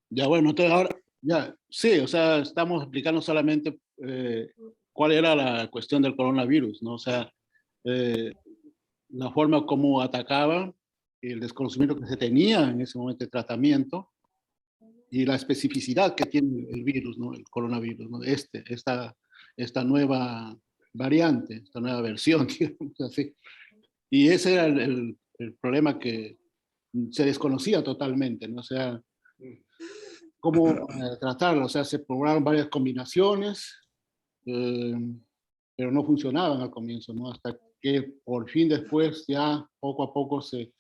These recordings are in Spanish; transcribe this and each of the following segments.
Ya bueno, entonces ahora, ya, sí, o sea, estamos explicando solamente cuál era la cuestión del coronavirus, ¿no? O sea, eh, la forma como atacaba, el desconocimiento que se tenía en ese momento de tratamiento y la especificidad que tiene el virus, ¿no? El coronavirus, ¿no? Esta nueva variante, esta nueva versión, digamos así. Y ese era el problema que se desconocía totalmente, ¿no? O sea, cómo tratarlo, o sea, se probaron varias combinaciones, eh, pero no funcionaban al comienzo, ¿no? Hasta que por fin después ya poco a poco se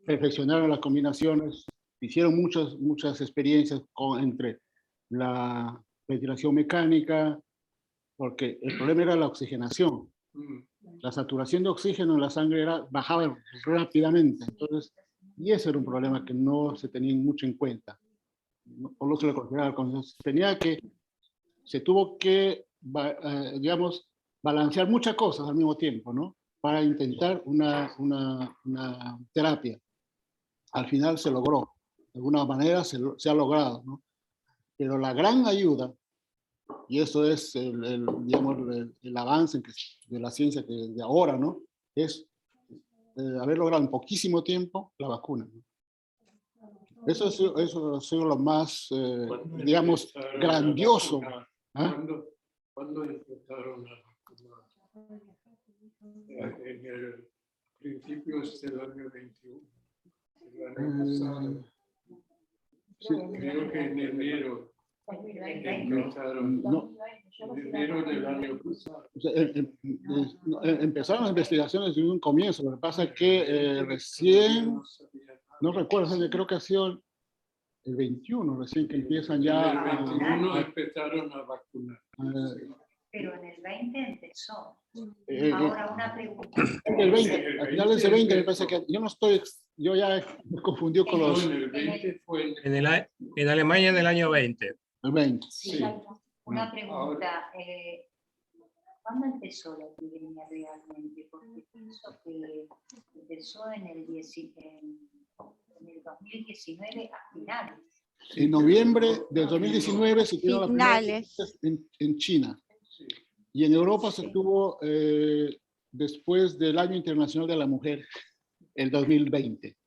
perfeccionaron las combinaciones, hicieron muchas experiencias entre la ventilación mecánica, porque el problema era la oxigenación. La saturación de oxígeno en la sangre bajaba rápidamente, entonces, y ese era un problema que no se tenía mucho en cuenta. O no se lo consideraba. Se tuvo que, digamos, balancear muchas cosas al mismo tiempo, ¿no? Para intentar una terapia. Al final se logró, de alguna manera se ha logrado, ¿no? Pero la gran ayuda, y eso es digamos, el avance de la ciencia que de ahora, ¿no? Es haber logrado en poquísimo tiempo la vacuna, ¿no? Eso ha sido lo más, digamos, grandioso. ¿Ah? ¿Cuándo empezaron a vacunar? En el principios del año 21. El año pasado. Sí. Creo que en enero empezaron. No. En enero del año pasado. O sea, empezaron las investigaciones desde un comienzo. Lo que pasa es que recién, no recuerdo, creo que ha sido el 21, recién que empiezan ya. En el 21 empezaron a vacunar. Pero en el 20 empezó. Ahora una pregunta. El 20, al final de ese 20 me parece que yo ya me confundí con los. No, en el 20 fue En Alemania en el año 20. El 20. Sí. Una pregunta. ¿Cuándo empezó la epidemia realmente? Porque pienso que empezó en el 2019 a finales. En noviembre del 2019 se tiene la primera Finales. en China. Y en Europa se tuvo después del Año Internacional de la Mujer, el 2020.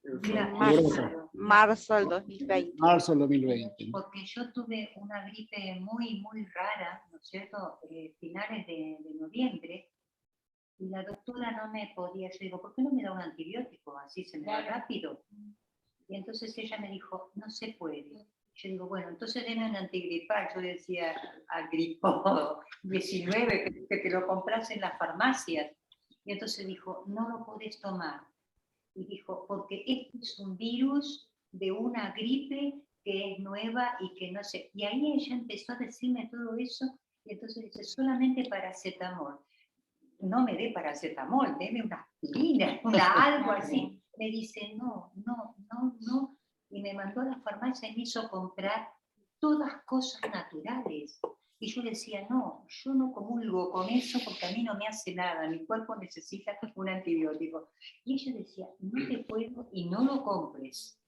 Marzo del 2020. Marzo del 2020. Porque yo tuve una gripe muy, muy rara, ¿no es cierto? Finales de noviembre, y la doctora no me podía, yo digo, ¿por qué no me da un antibiótico? Así se me va rápido. Y entonces ella me dijo, no se puede. Yo digo, bueno, entonces denme un antigripal. Yo decía, Agripo 19, que te lo compras en las farmacias. Y entonces dijo, no lo podés tomar. Y dijo, porque este es un virus de una gripe que es nueva y que no sé. Y ahí ella empezó a decirme todo eso, y entonces dice, solamente paracetamol. No me dé paracetamol, deme una aspirina, algo así. Me dice, no. Y me mandó a la farmacia y me hizo comprar todas cosas naturales. Y yo decía, no, yo no comulgo con eso porque a mí no me hace nada, mi cuerpo necesita un antibiótico. Y ella decía, no te puedo y no lo compres.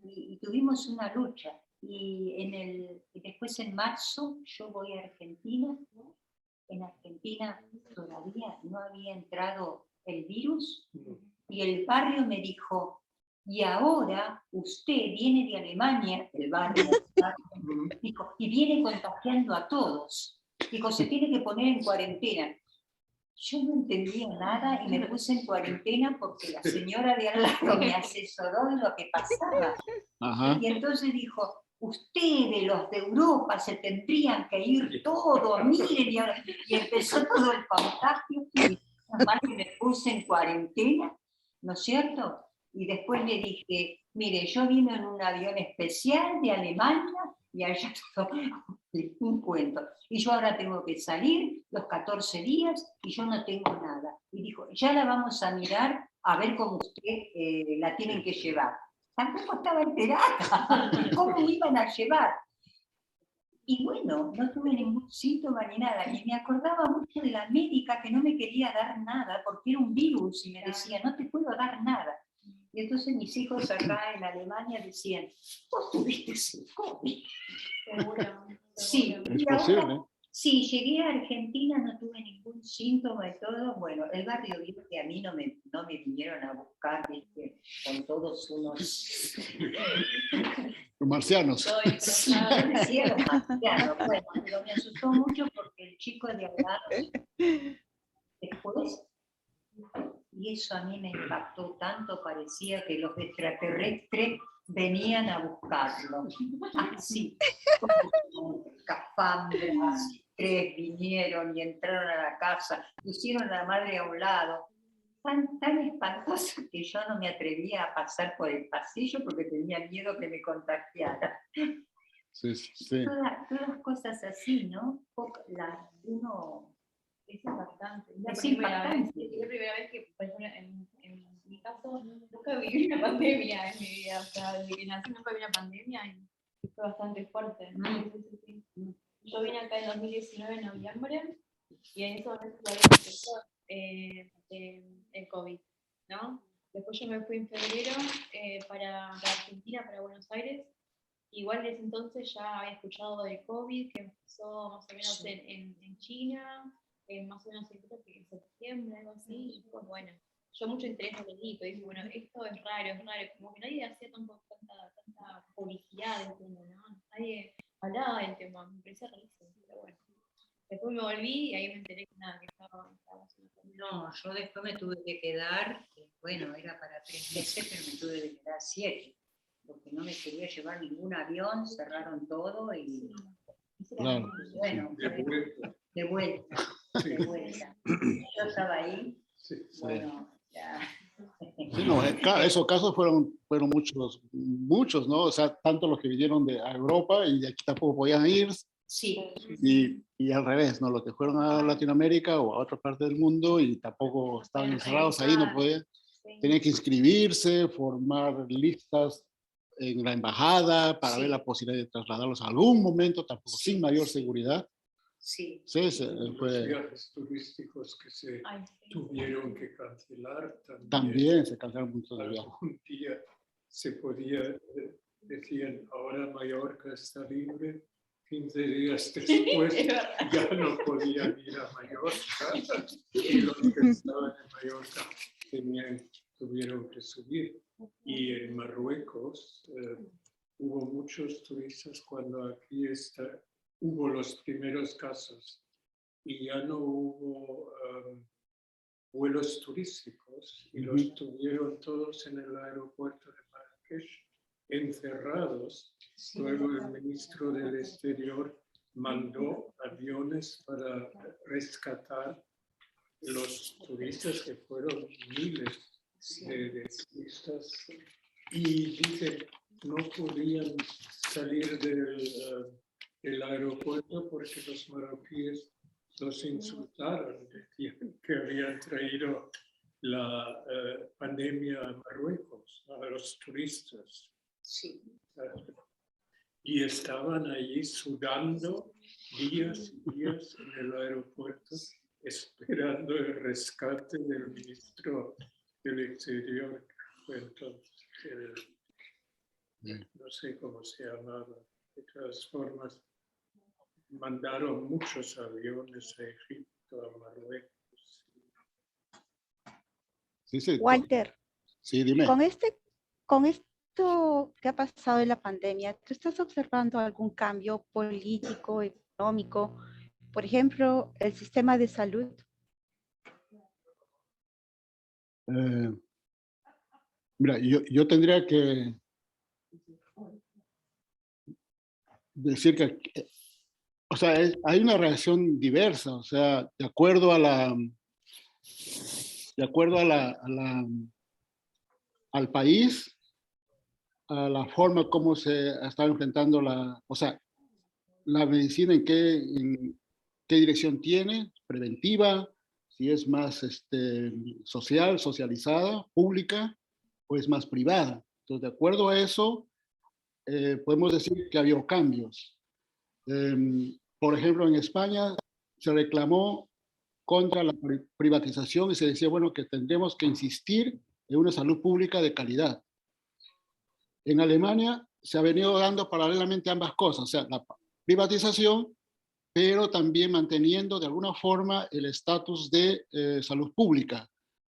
Y tuvimos una lucha. Y después en marzo yo voy a Argentina. En Argentina todavía no había entrado el virus y el barrio me dijo, y ahora usted viene de Alemania, el barrio, dijo, y viene contagiando a todos. Dijo, se tiene que poner en cuarentena. Yo no entendía nada y me puse en cuarentena porque la señora de al lado me asesoró en lo que pasaba. Ajá. Y entonces dijo, ustedes, los de Europa, se tendrían que ir todos, miren, y empezó todo el contagio, y más que me puse en cuarentena, ¿no es cierto? Y después le dije, mire, yo vine en un avión especial de Alemania, y allá todo un cuento. Y yo ahora tengo que salir los 14 días, y yo no tengo nada. Y dijo, ya la vamos a mirar, a ver cómo usted la tienen que llevar. Tampoco estaba enterada. ¿Cómo me iban a llevar? Y bueno, no tuve ningún síntoma ni nada. Y me acordaba mucho de la médica que no me quería dar nada porque era un virus y me decía, no te puedo dar nada. Y entonces mis hijos acá en Alemania decían, vos tuviste ese COVID. Seguro. Sí, Es y ahora, posible. sí, llegué a Argentina, no tuve ningún síntoma y todo. Bueno, el barrio vivo que a mí no me vinieron a buscar, ¿viste? Con todos unos... Los marcianos. Todo Sí, destrozado. yo decía los marcianos, bueno, pero me asustó mucho porque el chico de al lado después, y eso a mí me impactó tanto, parecía que los extraterrestres venían a buscarlo. Así, con escafandras, y tres vinieron y entraron a la casa, pusieron a la madre a un lado. Tan espantoso que yo no me atrevía a pasar por el pasillo porque tenía miedo que me contagiara. Sí, sí. Todas cosas así, ¿no? Uno Es impactante. Es Es la impactante. primera vez que, por ejemplo, en mi caso, nunca viví una pandemia en mi vida. O sea, desde que nací nunca viví una pandemia y fue bastante fuerte. Sí. Yo vine acá en 2019, en noviembre, y en esos meses todavía empezó el COVID, ¿no? Después yo me fui en febrero para Argentina, para Buenos Aires. Igual desde entonces ya había escuchado del COVID, que empezó más o menos en China, más o menos creo que en septiembre, algo así, y pues bueno, yo mucho interés en el hito, y dije, bueno, esto es raro, como que nadie hacía tanta publicidad del tema, ¿no? Nadie hablaba del tema, me parecía rarísimo, pero bueno. Después me volví y ahí me enteré que nada, que estaba haciendo pandemia. No, yo después me tuve que quedar, bueno, era para 3 meses, pero me tuve que quedar 7, porque no me quería llevar ningún avión, cerraron todo y Claro. bueno, De vuelta. de vuelta, Sí. de vuelta. Yo estaba ahí, Sí. bueno, ya. Sí, no, claro, esos casos fueron muchos, ¿no? O sea, tanto los que vinieron de a Europa y de aquí tampoco podían ir, Sí, y al revés, ¿no? Los que fueron a Latinoamérica o a otra parte del mundo y tampoco estaban encerrados ahí, no podían, tenían que inscribirse, formar listas en la embajada para Sí. ver la posibilidad de trasladarlos a algún momento, tampoco Sí. sin mayor seguridad. sí. Sí, Los viajes turísticos que se Ay, sí. tuvieron que cancelar también se cancelaron muchos de viajes. Algún día se podía, decían, ahora Mallorca está libre, 15 días después Es verdad. ya no podían ir a Mallorca y los que estaban en Mallorca tuvieron que subir. Y en Marruecos hubo muchos turistas cuando aquí hubo los primeros casos y ya no hubo vuelos turísticos y los tuvieron todos en el aeropuerto de Marrakech encerrados. Sí. Luego el ministro del Exterior mandó aviones para rescatar los turistas, que fueron miles de turistas, y dicen no podían salir del aeropuerto porque los marroquíes los insultaron, decían que habían traído la pandemia a Marruecos, a los turistas. Sí. Y estaban allí sudando días y días en el aeropuerto, esperando el rescate del ministro del Exterior, que fue entonces, no sé cómo se llamaba. De todas formas, mandaron muchos aviones a Egipto, a Marruecos. Sí, sí. Walter, Sí, dime. con esto que ha pasado en la pandemia, ¿tú estás observando algún cambio político, económico? Por ejemplo, el sistema de salud. Mira, yo tendría que decir que, o sea, hay una reacción diversa, o sea, de acuerdo al país, a la forma como se está enfrentando o sea, la medicina en qué dirección tiene, preventiva, si es más socializada, pública, o es más privada. Entonces, de acuerdo a eso, podemos decir que ha habido cambios. Por ejemplo, en España se reclamó contra la privatización y se decía, bueno, que tendremos que insistir en una salud pública de calidad. En Alemania se ha venido dando paralelamente ambas cosas, o sea, la privatización, pero también manteniendo de alguna forma el estatus de salud pública.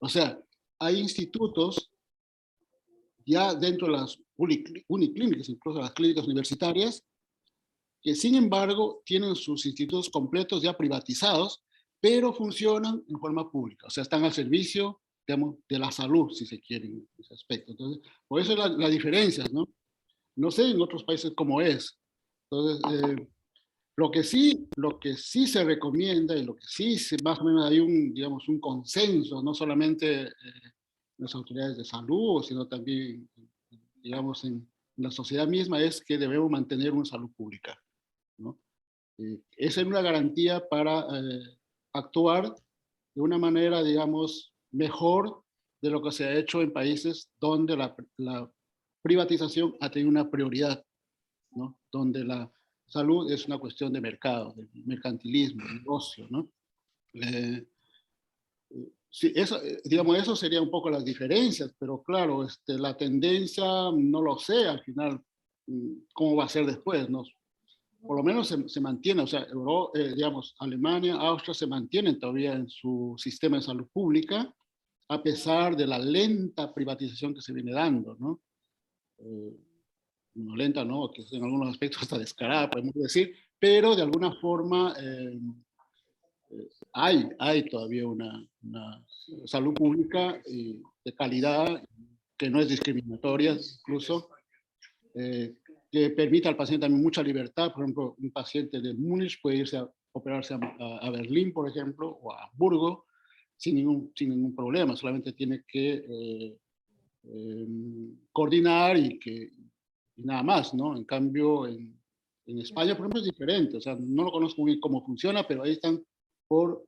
O sea, hay institutos ya dentro de las uniclínicas, incluso las clínicas universitarias, que sin embargo tienen sus institutos completos ya privatizados, pero funcionan en forma pública, o sea, están al servicio, digamos, de la salud, si se quiere, en ese aspecto. Entonces, por eso la diferencia, ¿no? No sé en otros países cómo es. Entonces, lo que sí se recomienda y lo que sí más o menos hay digamos, un consenso, no solamente en las autoridades de salud, sino también, digamos, en la sociedad misma, es que debemos mantener una salud pública, ¿no? Esa es una garantía para actuar de una manera, digamos, mejor de lo que se ha hecho en países donde la privatización ha tenido una prioridad, ¿no? Donde la salud es una cuestión de mercado, de mercantilismo, de negocio, ¿no? Sí, eso, digamos, eso sería un poco las diferencias, pero claro, la tendencia no lo sé al final cómo va a ser después, ¿no? Por lo menos se mantiene, o sea, digamos, Alemania, Austria se mantienen todavía en su sistema de salud pública, a pesar de la lenta privatización que se viene dando, ¿no? No lenta, ¿no? Que en algunos aspectos está descarada, podemos decir, pero de alguna forma hay todavía una salud pública de calidad, que no es discriminatoria, incluso, que permite al paciente también mucha libertad. Por ejemplo, un paciente de Múnich puede irse a operarse a Berlín, por ejemplo, o a Hamburgo, sin ningún problema, solamente tiene que coordinar y nada más, ¿no? En cambio, en España, por ejemplo, es diferente, o sea, no lo conozco muy bien cómo funciona, pero ahí están por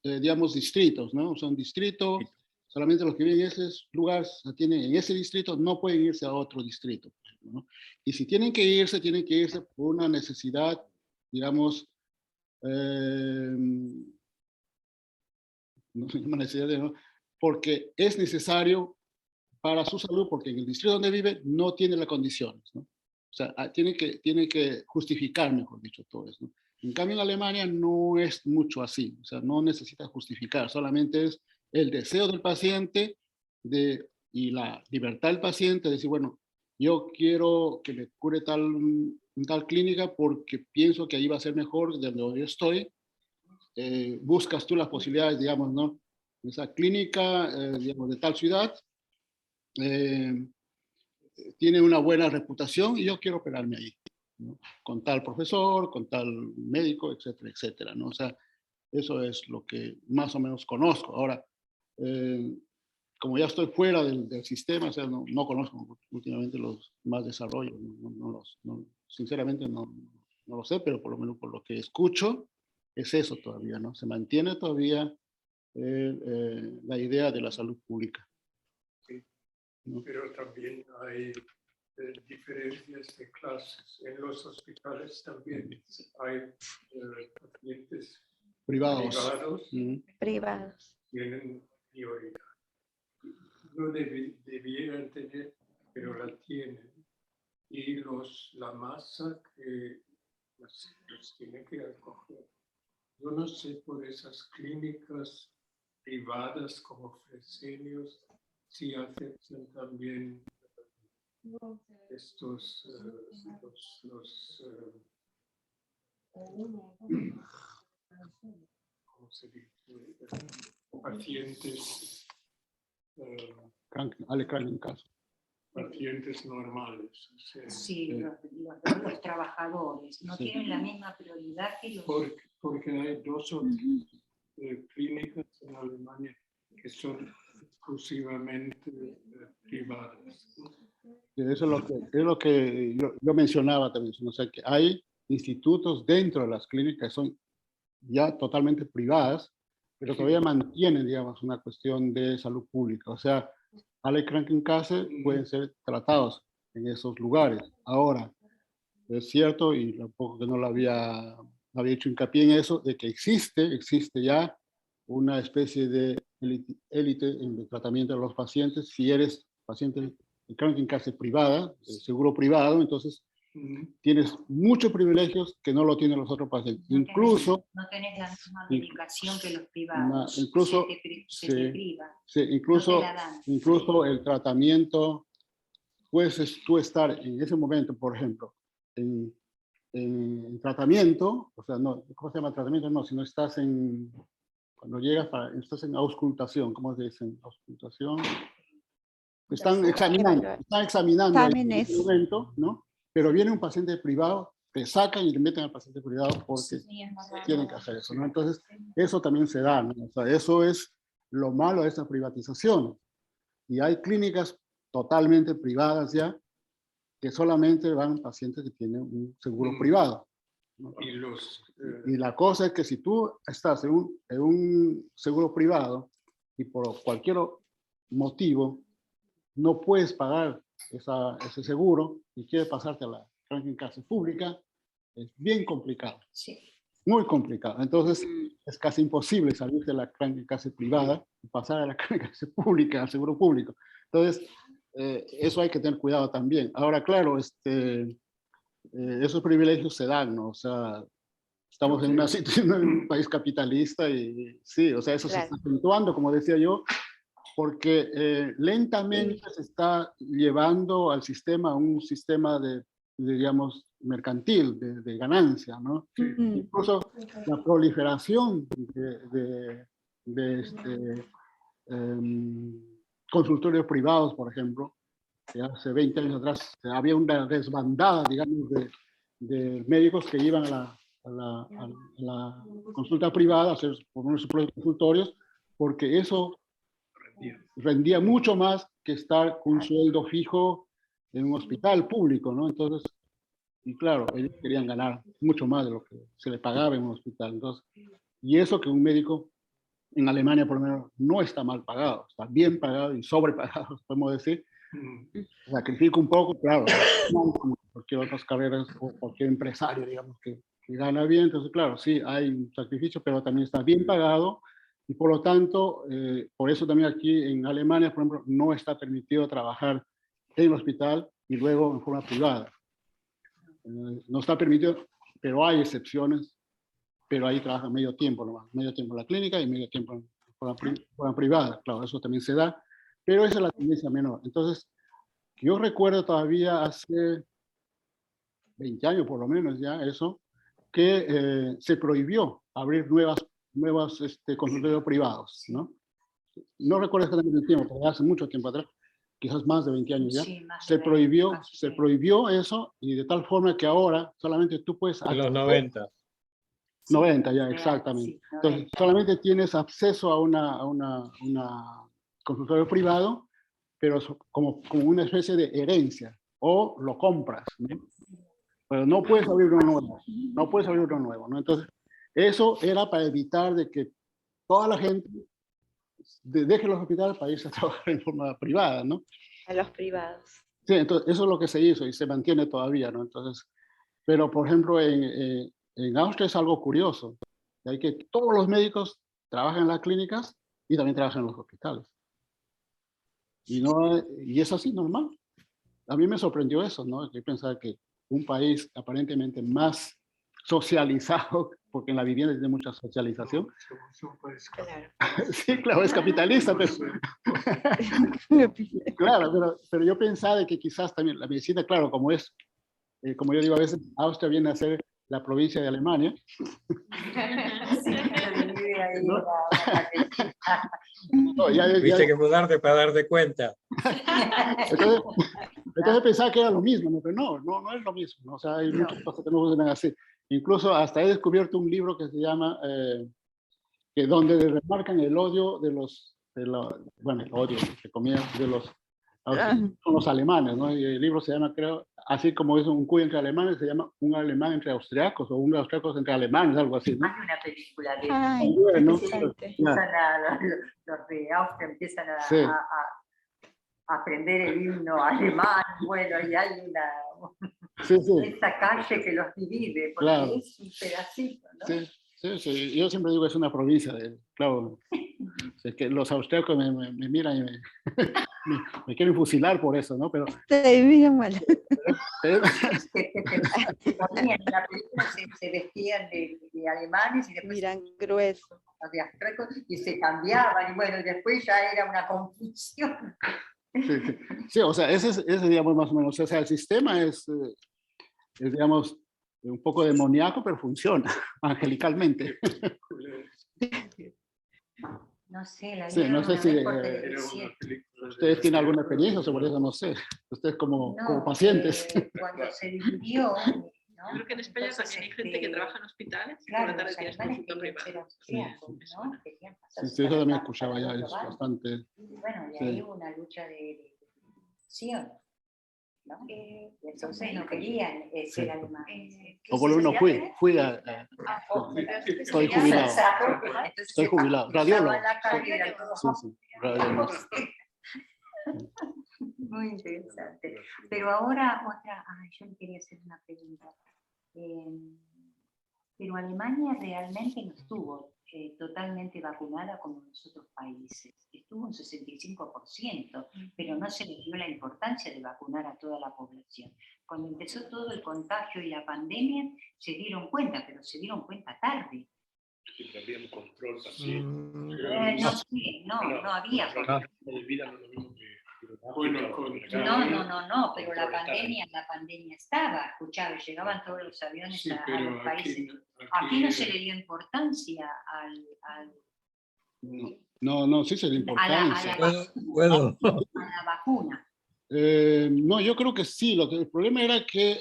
digamos, distritos, ¿no? O sea, un distrito, solamente los que viven en ese lugar, tienen en ese distrito, no pueden irse a otro distrito, ¿no? Y si tienen que irse por una necesidad, digamos, no se llama necesidad, ¿no? Porque es necesario para su salud, porque en el distrito donde vive no tiene las condiciones, ¿no? O sea, tiene que justificar, mejor dicho, todo eso, ¿no? En cambio, en Alemania no es mucho así, o sea, no necesita justificar, solamente es el deseo del paciente y la libertad del paciente de decir, bueno, yo quiero que me cure en tal clínica porque pienso que ahí va a ser mejor de donde yo estoy. Buscas tú las posibilidades, digamos, ¿no? Esa clínica, digamos, de tal ciudad, tiene una buena reputación y yo quiero operarme ahí, ¿no? Con tal profesor, con tal médico, etcétera, etcétera, ¿no? O sea, eso es lo que más o menos conozco. Ahora, como ya estoy fuera del sistema, o sea, no conozco últimamente los más desarrollos, sinceramente no lo sé, pero por lo menos por lo que escucho, es eso todavía, ¿no? Se mantiene todavía la idea de la salud pública. Sí, ¿no? Pero también hay diferencias de clases. En los hospitales también hay pacientes privados. Privados. Tienen prioridad. No debieran tener, pero la tienen. Y la masa que los tiene que acoger. Yo no sé por esas clínicas privadas como Fresenius si aceptan también estos ¿cómo se dice? Pacientes pacientes normales. O sea, sí, los trabajadores no tienen la misma prioridad que los... Porque hay dos clínicas en Alemania que son exclusivamente privadas, ¿no? Eso es lo que yo mencionaba también, o sea, que hay institutos dentro de las clínicas que son ya totalmente privadas, pero todavía mantienen, digamos, una cuestión de salud pública. O sea, alle Krankenkasse pueden ser tratados en esos lugares. Ahora, es cierto, y un poco que no había hecho hincapié en eso, de que existe ya una especie de élite en el tratamiento de los pacientes. Si eres paciente de Krankenkasse privada, seguro privado, entonces tienes muchos privilegios que no lo tienen los otros pacientes. Incluso... No tenés la misma medicación que los privados. Incluso... Se te priva. Sí, incluso, No te la dan. incluso el tratamiento, puedes tú estar en ese momento, por ejemplo, en tratamiento, o sea, no, ¿cómo se llama tratamiento? No, si no estás en, cuando llegas, estás en auscultación, ¿cómo se dice? Auscultación. Están examinando en ese momento, ¿no? Pero viene un paciente privado, te sacan y le meten al paciente privado porque tienen que hacer eso, ¿no? Entonces, eso también se da, ¿no? O sea, eso es lo malo de esta privatización. Y hay clínicas totalmente privadas ya, que solamente van pacientes que tienen un seguro privado, ¿no? Y la cosa es que si tú estás en un seguro privado y por cualquier motivo no puedes pagar ese seguro y quieres pasarte a la Krankenkasse pública, es bien complicado. Sí. Muy complicado. Entonces, es casi imposible salir de la Krankenkasse privada y pasar a la Krankenkasse pública, al seguro público. Entonces, eso hay que tener cuidado también. Ahora, claro, esos privilegios se dan, ¿no? O sea, estamos en una situación, en un país capitalista y sí, o sea, eso se está acentuando, como decía yo, porque lentamente se está llevando al sistema un sistema de digamos, mercantil, de ganancia, ¿no? Incluso la proliferación de consultorios privados, por ejemplo, que hace 20 años atrás había una desbandada, digamos, de médicos que iban a la consulta privada a hacer por sus propios consultorios, porque eso rendía mucho más que estar con un sueldo fijo en un hospital público, ¿no? Entonces, y claro, ellos querían ganar mucho más de lo que se le pagaba en un hospital. Entonces, y eso que un médico en Alemania, por lo menos, no está mal pagado, está bien pagado y sobrepagado, podemos decir. Sacrifica un poco, claro, como cualquier otras carreras o cualquier empresario, digamos, que gana bien. Entonces, claro, sí, hay un sacrificio, pero también está bien pagado. Y por lo tanto, por eso también aquí en Alemania, por ejemplo, no está permitido trabajar en el hospital y luego en forma privada. No está permitido, pero hay excepciones, pero ahí trabaja medio tiempo nomás, medio tiempo en la clínica y medio tiempo en forma privada. Claro, eso también se da, pero esa es la tendencia menor. Entonces, yo recuerdo todavía hace 20 años por lo menos ya eso, que se prohibió abrir nuevos consultorios privados, ¿no? No recuerdo exactamente el tiempo, pero hace mucho tiempo atrás, quizás más de 20 años ya, sí, se prohibió eso, y de tal forma que ahora solamente tú puedes... En los 90. 90 ya, exactamente. Sí, 90. Entonces, solamente tienes acceso a una consultorio privado, pero como una especie de herencia, o lo compras, ¿no? Pero no puedes abrir uno nuevo, no puedes abrir uno nuevo, ¿no? Entonces, eso era para evitar de que toda la gente deje los hospitales para irse a trabajar en forma privada, ¿no? A los privados. Sí, entonces eso es lo que se hizo y se mantiene todavía, ¿no? Entonces, pero por ejemplo en Austria es algo curioso, hay que todos los médicos trabajan en las clínicas y también trabajan en los hospitales. Y es así, normal. A mí me sorprendió eso, ¿no? Yo pensaba que un país aparentemente más socializado, porque en la vivienda tiene mucha socialización. Claro. Sí, claro, es capitalista, pero... Claro, pero yo pensaba de que quizás también la medicina, claro, como es, como yo digo a veces, Austria viene a ser la provincia de Alemania. ¿No? No, Viste que mudarte para darte cuenta. Entonces pensaba que era lo mismo, ¿no? Pero no es lo mismo, ¿no? O sea, hay muchas cosas que no funcionan así. Incluso hasta he descubierto un libro que se llama, que donde remarcan el odio bueno, el odio, entre comillas, son los alemanes, ¿no? Y el libro se llama, creo, así como es un cuy entre alemanes, se llama Un alemán entre austriacos, o Un austriacos entre alemanes, algo así, ¿no? Hay una película de Ay, bueno, los de Austria empiezan a aprender el himno alemán, bueno, y hay esa calle que los divide, porque claro, es un pedacito, ¿no? Sí, Sí, sí, yo siempre digo que es una provincia, claro, es que los austríacos me miran y me quieren fusilar por eso, ¿no? Te miran mal. Pero- Se ponían en la película, se vestían de alemanes y después Miran grueso. de austríacos y se cambiaban, y bueno, después ya era una confusión. sí, sí. Sí, o sea, ese, digamos, más o menos, o sea, el sistema es, digamos, un poco demoníaco, pero funciona angelicalmente. No sé, la Sí, vi no sé alguna si vez por Era televisión. una película de ustedes tienen alguna Austria, experiencia sobre eso, no sé. Ustedes como No, pacientes. cuando se dividió, ¿no? Yo creo que en España Entonces, también hay gente que trabaja en hospitales y por claro, la tarde los tienes alemanes consulta querían ser privada. austriacos, Sí, me ¿no? suena. Querían Sí, pasarse sí, eso para también acá, escuchaba para ya, el es otro bando. bastante. Y bueno, y Sí. ahí hubo una lucha de división, ¿no? Y entonces no querían ser alemanes. O por lo menos fui estoy jubilado. Entonces Estoy jubilado, radiólogo. la calle, era todo Sí, sí, radiólogo. muy interesante. Pero ahora otra, yo le quería hacer una pregunta. Pero Alemania realmente no estuvo totalmente vacunada como los otros países. Estuvo un 65%, pero no se le dio la importancia de vacunar a toda la población. Cuando empezó todo el contagio y la pandemia, se dieron cuenta, pero se dieron cuenta tarde. Sí, pero había un control también. No sé, no había control. De vida no es lo mismo que Bueno, No, pero la pandemia estaba, escuchaba, llegaban todos los aviones sí, a los pero países. Aquí no se le dio importancia al No, sí se le dio a importancia. ¿Puedo? la vacuna. No, yo creo que sí. El problema era que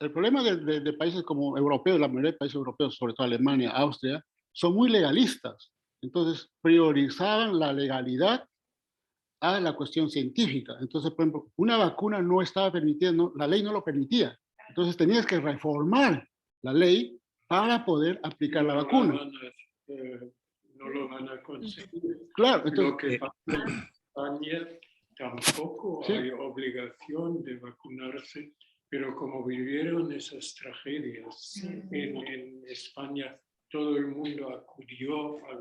el problema de países como europeos, la mayoría de países europeos, sobre todo Alemania, Austria, son muy legalistas. Entonces priorizaban la legalidad a la cuestión científica. Entonces, por ejemplo, una vacuna no estaba permitida, la ley no lo permitía. Entonces tenías que reformar la ley para poder aplicar la vacuna. No lo van a conseguir. Claro, Lo entonces, que pasa en España tampoco Sí. hay obligación de vacunarse, pero como vivieron esas tragedias en España, todo el mundo acudió a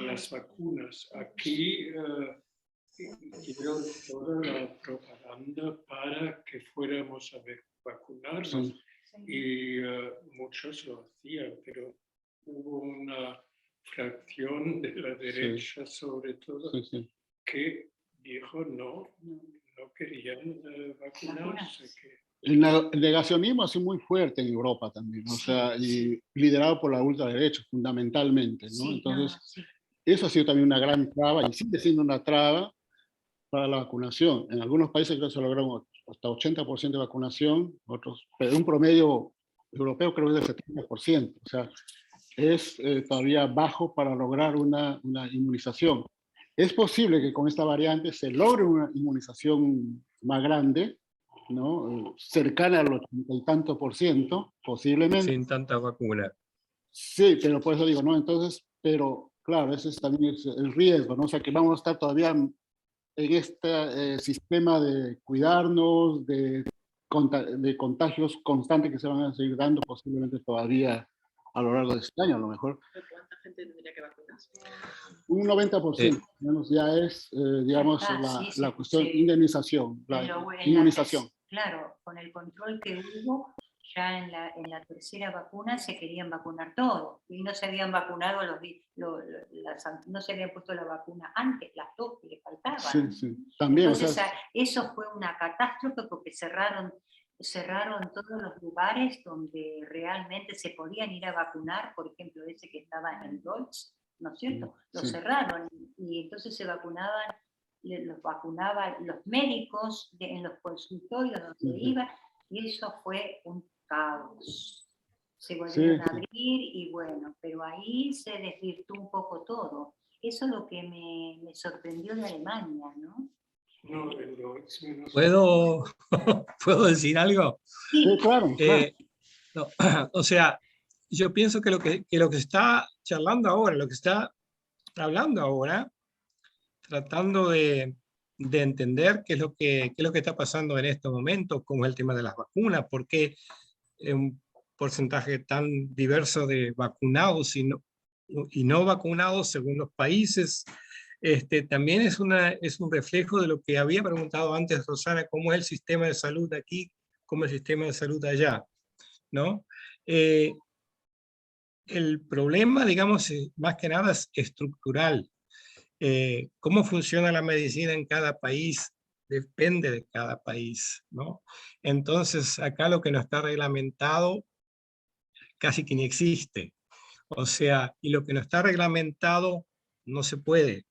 las vacunas. Aquí hicieron toda la propaganda para que fuéramos a vacunarnos Sí. y muchos lo hacían, pero hubo una fracción de la derecha sobre todo sí, sí. que dijo no querían vacunarse. El negacionismo ha sido muy fuerte en Europa también, o sea, y liderado por la ultraderecha fundamentalmente, ¿no? Entonces, eso ha sido también una gran traba y sigue siendo una traba para la vacunación. En algunos países creo que se lograron hasta 80% de vacunación, otros, pero un promedio europeo creo que es del 70%, o sea, es todavía bajo para lograr una inmunización. Es posible que con esta variante se logre una inmunización más grande, ¿no? Cercana al 80 y tanto %, posiblemente. Sin tanta vacuna. Sí, pero por eso digo, ¿no? Entonces, pero claro, ese es también el riesgo, ¿no? O sea, que vamos a estar todavía en este sistema de cuidarnos, de contagios constantes que se van a seguir dando posiblemente todavía a lo largo de este año, a lo mejor. ¿Cuánta gente tendría que vacunarse? Un 90%, menos ya es, digamos, la cuestión indemnización, la inmunización. Claro, con el control que hubo, ya en la tercera vacuna se querían vacunar todos y no se habían vacunado no se habían puesto la vacuna antes, las dos que le faltaban. Sí, sí, también. Entonces, o sea, eso fue una catástrofe porque cerraron todos los lugares donde realmente se podían ir a vacunar, por ejemplo, ese que estaba en Deutsch, ¿no es cierto? Lo cerraron y entonces los vacunaban los médicos en los consultorios donde iban y eso fue un caos. Se volvieron a abrir y bueno, pero ahí se desvirtuó un poco todo. Eso es lo que me sorprendió de Alemania, ¿no? ¿Puedo decir algo? Sí, claro. No, o sea, yo pienso que lo que se está charlando ahora, lo que está hablando ahora, tratando de entender qué es lo que está pasando en estos momentos, cómo es el tema de las vacunas, porque porcentaje tan diverso de vacunados y no vacunados según los países. También es un reflejo de lo que había preguntado antes Rosana, cómo es el sistema de salud aquí, cómo es el sistema de salud allá, ¿no? El problema, digamos, más que nada es estructural. Cómo funciona la medicina en cada país depende de cada país, ¿no? Entonces, acá lo que no está reglamentado casi que ni existe. O sea, y lo que no está reglamentado no se puede.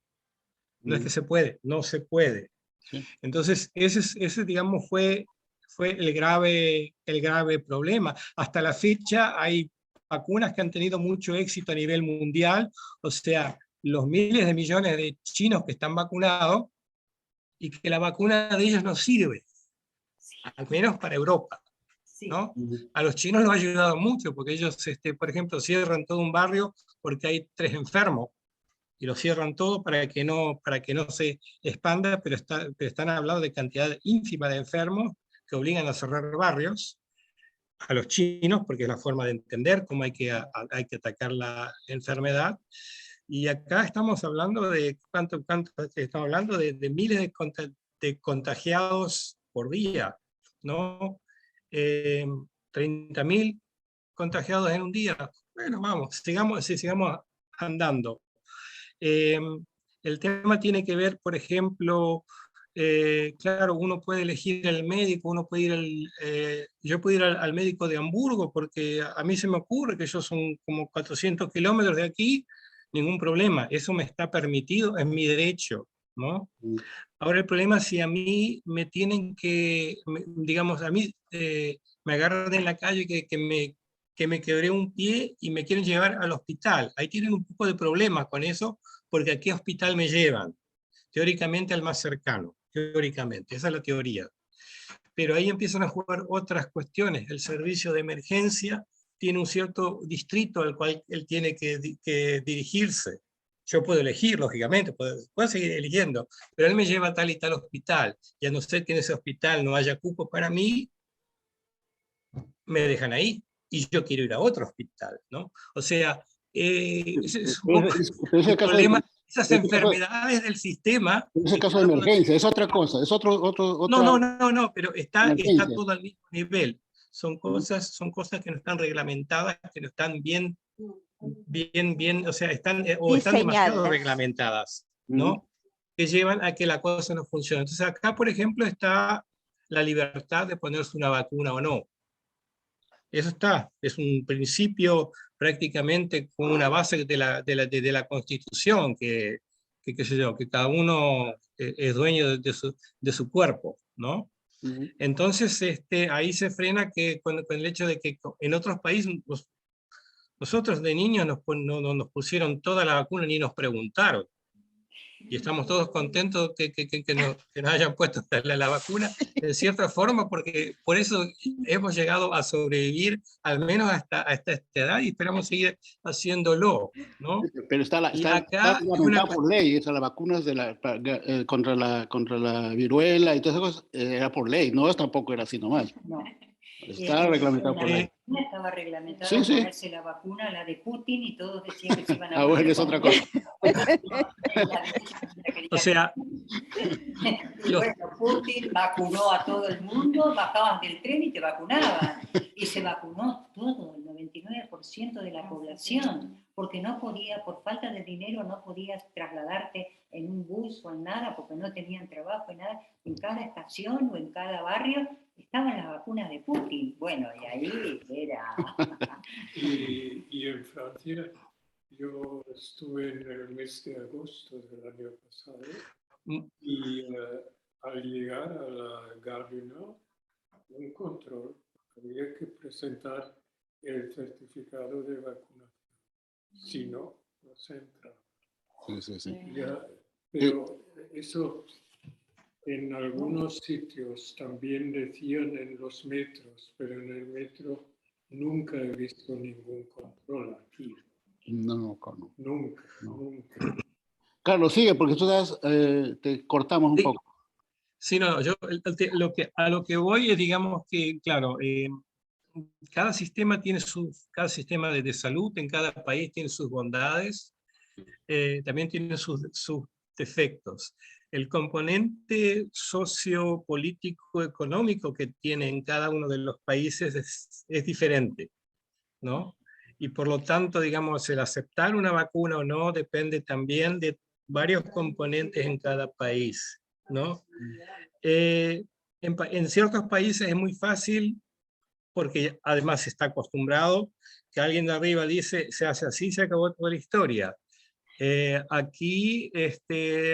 No es que se puede, no se puede. Sí. Entonces, ese digamos, fue el grave problema. Hasta la fecha hay vacunas que han tenido mucho éxito a nivel mundial, o sea, los miles de millones de chinos que están vacunados y que la vacuna de ellos no sirve, al menos para Europa, ¿no? A los chinos los ha ayudado mucho, porque ellos, por ejemplo, cierran todo un barrio porque hay 3 enfermos, y lo cierran todo para que no se expanda, pero están hablando de cantidad ínfima de enfermos que obligan a cerrar barrios a los chinos, porque es la forma de entender cómo hay que atacar la enfermedad. Y acá estamos hablando de, ¿cuánto estamos hablando? De miles de contagiados por día, ¿no? 30.000 contagiados en un día. Bueno, vamos, sigamos andando. El tema tiene que ver, por ejemplo, claro, uno puede elegir el médico, uno puede ir yo puedo ir al médico de Hamburgo, porque a mí se me ocurre que ellos son como 400 kilómetros de aquí, ningún problema, eso me está permitido, es mi derecho, ¿no? Ahora el problema es si a mí me tienen que, digamos, a mí me agarran en la calle que me quebré un pie y me quieren llevar al hospital. Ahí tienen un poco de problema con eso, porque ¿a qué hospital me llevan? Teóricamente al más cercano, teóricamente, esa es la teoría. Pero ahí empiezan a jugar otras cuestiones. El servicio de emergencia tiene un cierto distrito al cual él tiene que dirigirse. Yo puedo elegir, lógicamente, puedo seguir eligiendo, pero él me lleva a tal y tal hospital, y a no ser que en ese hospital no haya cupo para mí, me dejan ahí, y yo quiero ir a otro hospital, ¿no? O sea, es un poco el problema, esas enfermedades del sistema. En ese caso de emergencia, es otra cosa, es otra... No, pero está todo al mismo nivel. Son cosas que no están reglamentadas, que no están bien, o sea, están demasiado reglamentadas, ¿no? Que llevan a que la cosa no funcione. Entonces acá, por ejemplo, está la libertad de ponerse una vacuna o no. Eso está, es un principio prácticamente con una base de la Constitución, que qué sé yo, que cada uno es dueño de su cuerpo, ¿no? Entonces, ahí se frena con el hecho de que en otros países, nosotros de niños nos pusieron toda la vacuna y ni nos preguntaron. Y estamos todos contentos que nos hayan puesto la vacuna, de cierta forma, porque por eso hemos llegado a sobrevivir al menos hasta esta edad y esperamos seguir haciéndolo, ¿no? Pero está reglamentado por ley, o sea, las vacunas contra la viruela y todas esas cosas, era por ley, no tampoco era así nomás. No. Está reglamentado por ley. Estaba reglamentada sí. ponerse la vacuna, la de Putin, y todos decían que se iban a poner. Bueno, es otra cosa. O sea, bueno, Putin vacunó a todo el mundo, bajabas del tren y te vacunaban. Y se vacunó todo, el 99% de la población, porque no podía, por falta de dinero, no podías trasladarte en un bus o en nada, porque no tenían trabajo en nada. En cada estación o en cada barrio estaban las vacunas de Putin. Bueno, y ahí era... y en Francia, yo estuve en el mes de agosto del año pasado, y al llegar a la Gare du Nord, un control, había que presentar el certificado de vacunación. Si no, no se entra. Sí. Pero eso... En algunos sitios también decían en los metros, pero en el metro nunca he visto ningún control aquí. No. Nunca. Carlos, sigue, porque tú te cortamos un poco. Sí, no, yo a lo que voy es, digamos que, claro, cada sistema tiene cada sistema de salud en cada país tiene sus bondades, también tiene sus defectos. El componente sociopolítico económico que tiene en cada uno de los países es diferente, ¿no? Y por lo tanto, digamos, el aceptar una vacuna o no depende también de varios componentes en cada país, ¿no? En ciertos países es muy fácil, porque además está acostumbrado, que alguien de arriba dice, se hace así, se acabó toda la historia. Aquí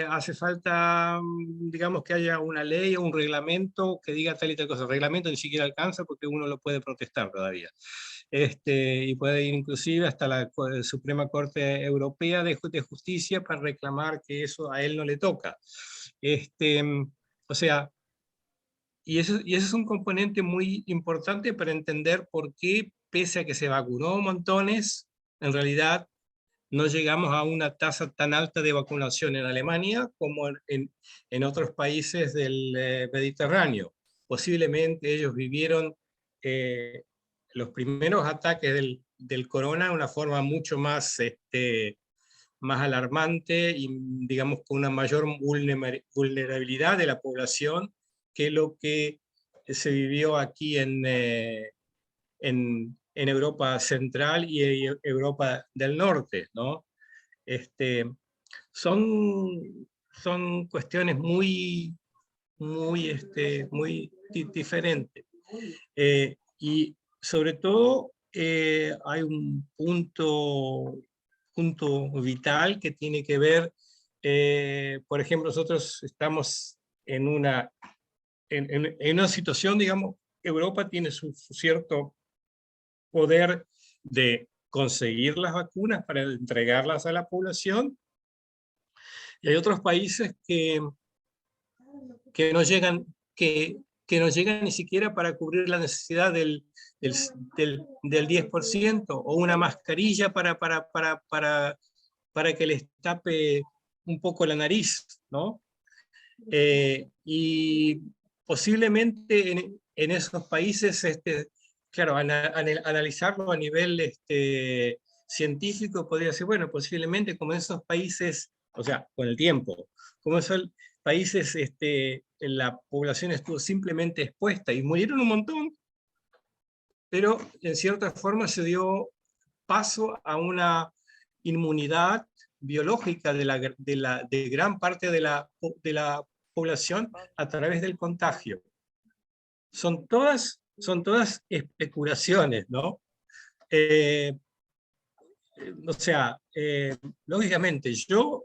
hace falta, digamos, que haya una ley o un reglamento que diga tal y tal cosa. El reglamento ni siquiera alcanza porque uno lo puede protestar todavía. Y puede ir inclusive hasta la Suprema Corte Europea de Justicia para reclamar que eso a él no le toca. O sea, y ese es un componente muy importante para entender por qué, pese a que se vacunó montones, en realidad no llegamos a una tasa tan alta de vacunación en Alemania como en otros países del Mediterráneo. Posiblemente ellos vivieron los primeros ataques del corona de una forma mucho más, más alarmante y, digamos, con una mayor vulnerabilidad de la población que lo que se vivió aquí en Europa Central y Europa del Norte, ¿no? Son cuestiones muy diferentes. Y sobre todo hay un punto vital que tiene que ver, por ejemplo, nosotros estamos en una situación, digamos, Europa tiene su cierto poder de conseguir las vacunas para entregarlas a la población, y hay otros países que no llegan, que no llegan ni siquiera para cubrir la necesidad del 10%, o una mascarilla para que les tape un poco la nariz, ¿no? Y posiblemente en esos países, claro, analizarlo a nivel científico podría ser, bueno, posiblemente como en esos países, o sea, con el tiempo, como esos países la población estuvo simplemente expuesta y murieron un montón, pero en cierta forma se dio paso a una inmunidad biológica de gran parte de la población a través del contagio. Son todas especulaciones, ¿no? O sea, lógicamente yo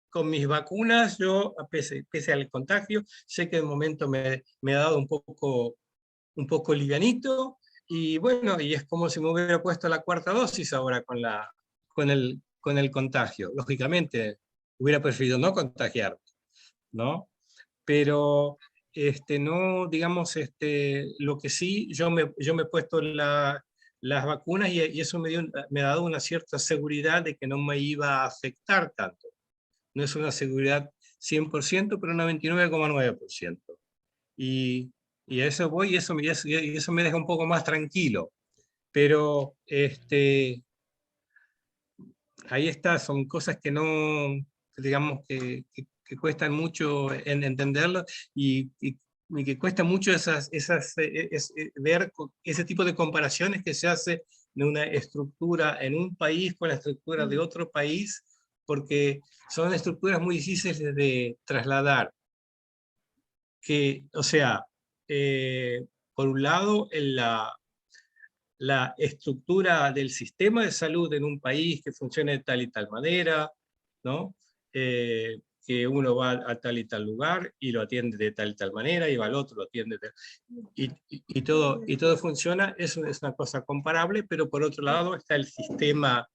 con mis vacunas, yo pese al contagio, sé que de momento me ha dado un poco livianito, y bueno, y es como si me hubiera puesto la cuarta dosis ahora con el contagio. Lógicamente, hubiera preferido no contagiarme, ¿no? Pero no, digamos, lo que sí, yo me he puesto las vacunas, y eso me ha dado una cierta seguridad de que no me iba a afectar tanto. No es una seguridad 100%, pero una 99,9%. Y a eso voy, y eso me deja un poco más tranquilo. Pero ahí está, son cosas que no, digamos, que cuestan mucho en entenderlo, y que cuesta mucho ver ese tipo de comparaciones que se hace de una estructura en un país con la estructura de otro país, porque son estructuras muy difíciles de trasladar. O sea, por un lado, la estructura del sistema de salud en un país que funcione de tal y tal manera, ¿no? Que uno va a tal y tal lugar y lo atiende de tal y tal manera, y va al otro, lo atiende y todo funciona, es una cosa comparable, pero por otro lado está el sistema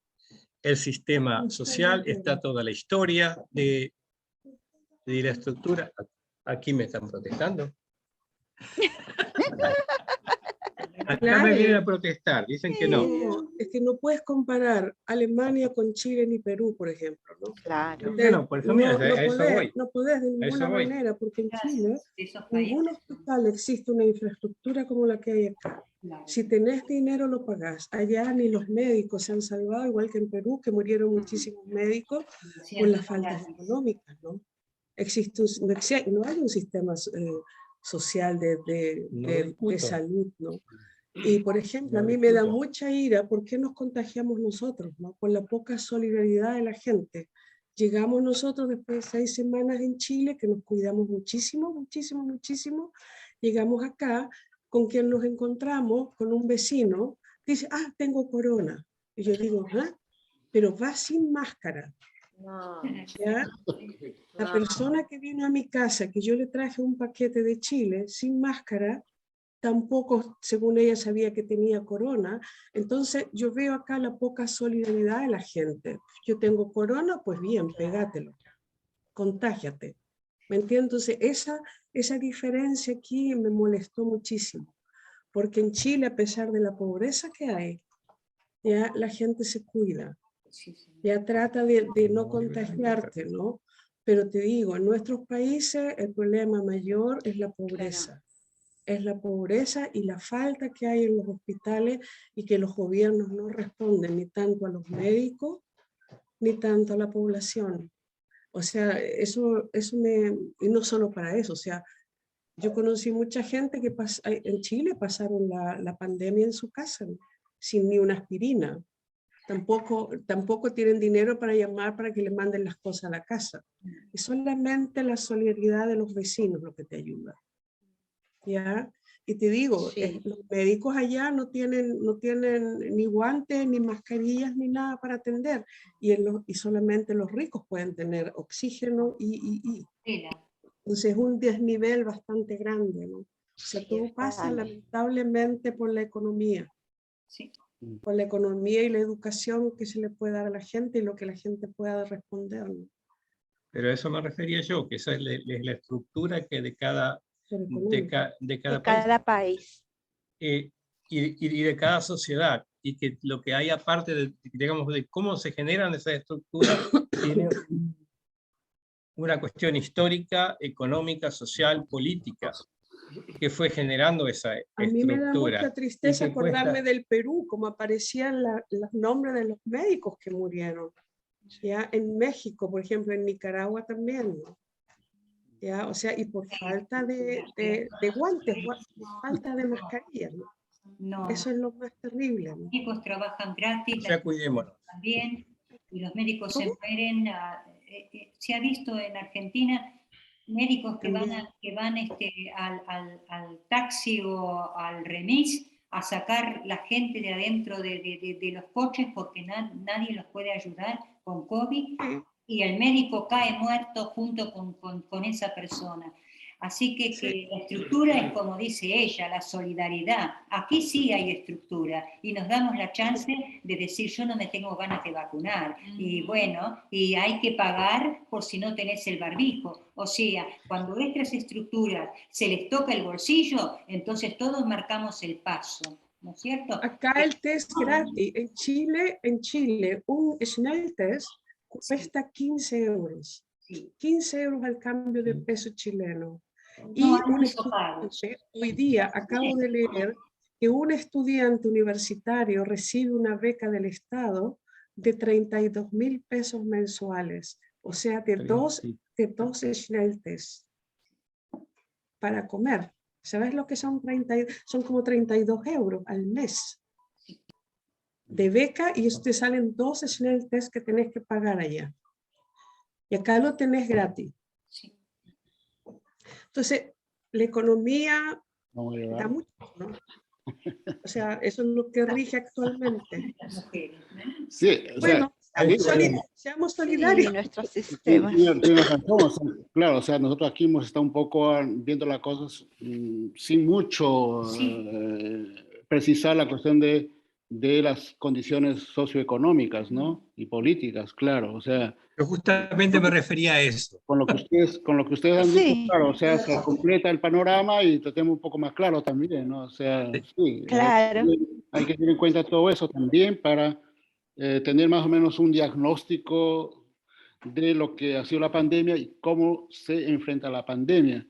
social, está toda la historia de la estructura. Aquí me están protestando. Acá me vienen a protestar, dicen que no. No, es que no puedes comparar Alemania con Chile ni Perú, por ejemplo, ¿no? Claro. Bueno, por eso, mira, a eso voy. No podés de A ninguna eso voy. manera, porque en Chile Esos ningún países. hospital existe una infraestructura como la que hay acá. Claro. Si tenés dinero lo pagás. Allá ni los médicos se han salvado, igual que en Perú, que murieron muchísimos médicos por las faltas económicas, ¿no? No hay un sistema social de salud, ¿no? Y, por ejemplo, a mí me da mucha ira ¿por qué nos contagiamos nosotros, ¿no? Por la poca solidaridad de la gente. Llegamos nosotros después de 6 semanas en Chile, que nos cuidamos muchísimo, muchísimo, muchísimo. Llegamos acá, con quien nos encontramos, con un vecino, dice, tengo corona. Y yo digo, pero va sin máscara. No. ¿Ya? La persona que vino a mi casa, que yo le traje un paquete de Chile sin máscara, tampoco, según ella, sabía que tenía corona. Entonces yo veo acá la poca solidaridad de la gente. Yo tengo corona, pues bien, pégátelo, contágiate. ¿Me entiendes? Entonces esa diferencia aquí me molestó muchísimo, porque en Chile, a pesar de la pobreza que hay, ya la gente se cuida, ya trata de no contagiarte, ¿no? Pero te digo, en nuestros países el problema mayor es la pobreza. Es la pobreza y la falta que hay en los hospitales y que los gobiernos no responden ni tanto a los médicos ni tanto a la población. O sea, y no solo para eso, o sea, yo conocí mucha gente que en Chile pasaron la pandemia en su casa, ¿no? Sin ni una aspirina. Tampoco tienen dinero para llamar para que le manden las cosas a la casa. Es solamente la solidaridad de los vecinos lo que te ayuda. ¿Ya? Y te digo, los médicos allá no tienen ni guantes, ni mascarillas, ni nada para atender. Y solamente los ricos pueden tener oxígeno Entonces es un desnivel bastante grande, ¿no? O sea, todo pasa lamentablemente por la economía. Sí. Por la economía y la educación que se le puede dar a la gente y lo que la gente pueda responder, ¿no? Pero a eso me refería yo, que esa es la estructura que de cada país. Y de cada sociedad, y que lo que hay aparte de, digamos, de cómo se generan esas estructuras, tiene una cuestión histórica, económica, social, política, que fue generando esa estructura. A mí me da mucha tristeza acordarme del Perú, como aparecían los nombres de los médicos que murieron. Ya en México, por ejemplo, en Nicaragua también, ¿no? ¿Ya? O sea, y por falta de guantes, falta de mascarillas, ¿no? No. Eso es lo más terrible, ¿no? Los médicos trabajan gratis, o sea, cuidémonos. También, y los médicos se mueren. Se ha visto en Argentina médicos que van al taxi o al remis a sacar la gente de adentro de los coches porque nadie los puede ayudar con COVID, y el médico cae muerto junto con esa persona. Así que la estructura es como dice ella, la solidaridad. Aquí sí hay estructura y nos damos la chance de decir yo no me tengo ganas de vacunar. Y bueno, y hay que pagar por si no tenés el barbijo. O sea, cuando estas estructuras se les toca el bolsillo, entonces todos marcamos el paso. ¿No es cierto? Acá el test gratis. En Chile un Schnelltest cuesta 15 euros. 15 euros al cambio de peso chileno. Y hoy día acabo de leer que un estudiante universitario recibe una beca del Estado de 32.000 pesos mensuales, o sea, de dos Schnelltests para comer. ¿Sabes lo que son? Son como 32 euros al mes de beca, y te salen 2 Schnelltests que tenés que pagar allá. Y acá lo tenés gratis. Entonces, la economía da mucho, ¿no? O sea, eso es lo que rige actualmente. Sí, o bueno, seamos solidarios. Sí, nuestros sistemas. Claro, o sea, nosotros aquí hemos estado un poco viendo las cosas sin mucho precisar la cuestión de de las condiciones socioeconómicas, ¿no? Y políticas, claro. O sea, Yo justamente me refería a eso. con lo que ustedes han dicho, Sí, claro, o sea, se completa el panorama y lo tenemos un poco más claro también, ¿no? O sea, sí, claro. hay que tener en cuenta todo eso también para tener más o menos un diagnóstico de lo que ha sido la pandemia y cómo se enfrenta la pandemia.